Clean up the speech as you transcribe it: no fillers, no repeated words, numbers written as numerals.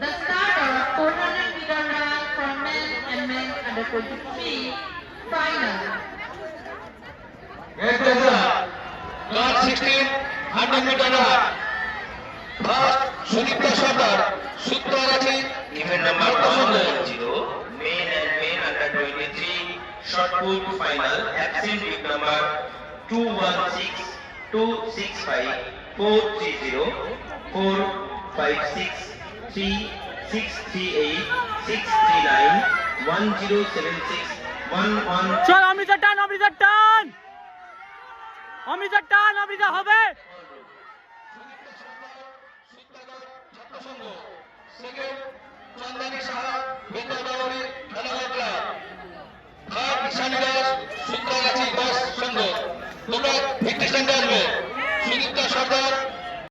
The start of 400-meter run for men and men under 23 final. Class 16 100-meter run. First, Sudipta Sardar, Suttarachi, event number 110, men and men under 23 shot put final. Absent with number 216, 265, 430, 456, 3638, 639, 1076, 11. চল অমৃতা টান, অমৃতা টান, অমৃতা টান, অমৃতা হবে। Second, Chandani Saha, Vidyabauri, Khalala Club. Third, Ishani Das, Suttarachi Bas Sangh. তোমরা ভিত্তি স্ট্যান্ডে আসবে। সুদীপ্তা সর্দার